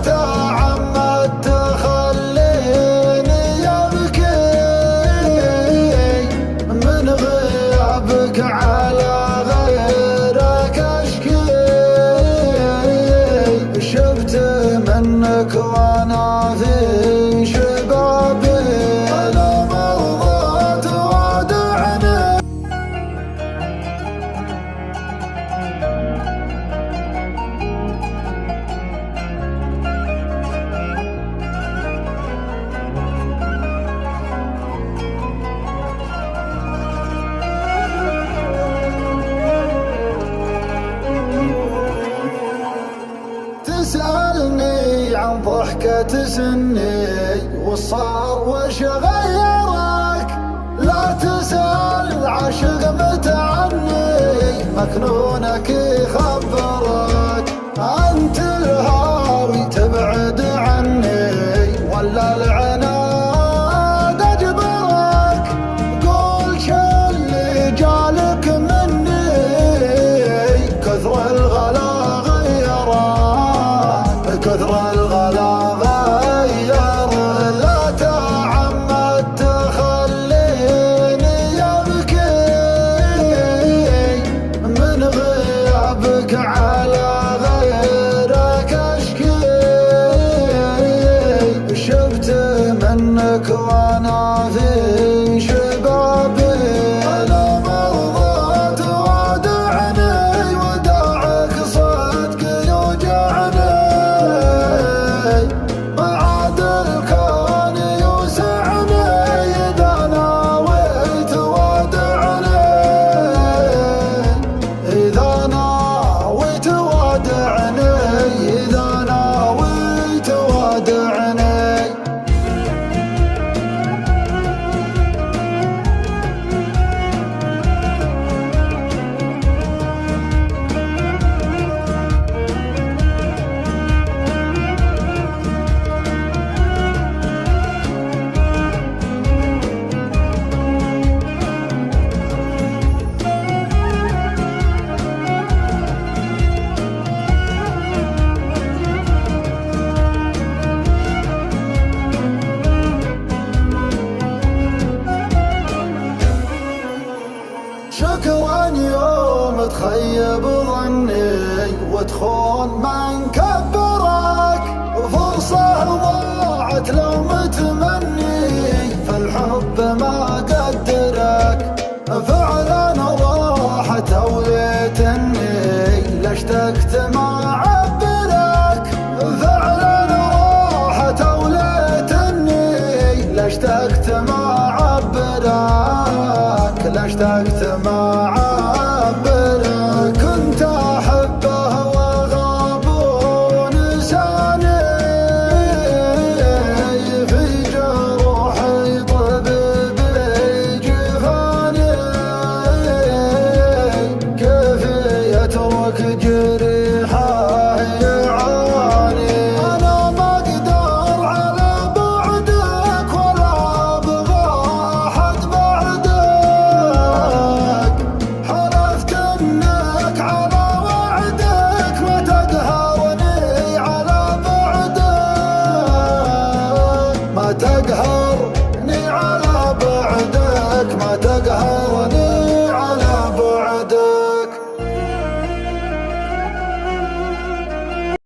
تعمد تخليني أبكي من غيابك على غيرك أشكي. شبت منك وأنا في شبابي أنا مرضى تودعني. تسألني عن ضحكة سني وصار وش غيرك، لا تسأل عاشق متى عني مكنونك يخبرك. أنت الهاوي تبعد عني ولا العناد أجبرك، قول شو اللي جالك مني كثر الغلا كثر الغلا غير. لا تعمد تخليني أبكي من غيابك على غيرك أشكي. شبت منك وأنا في شبابي أنا مرضى تودعني، وداعك صدق يوجعني. بعد الكون يوسعني إذا ناويت ودعني، إذا ناويت ودعني، إذا ناويت ودعني. شكرا يوم تخيب ظني وتخون معي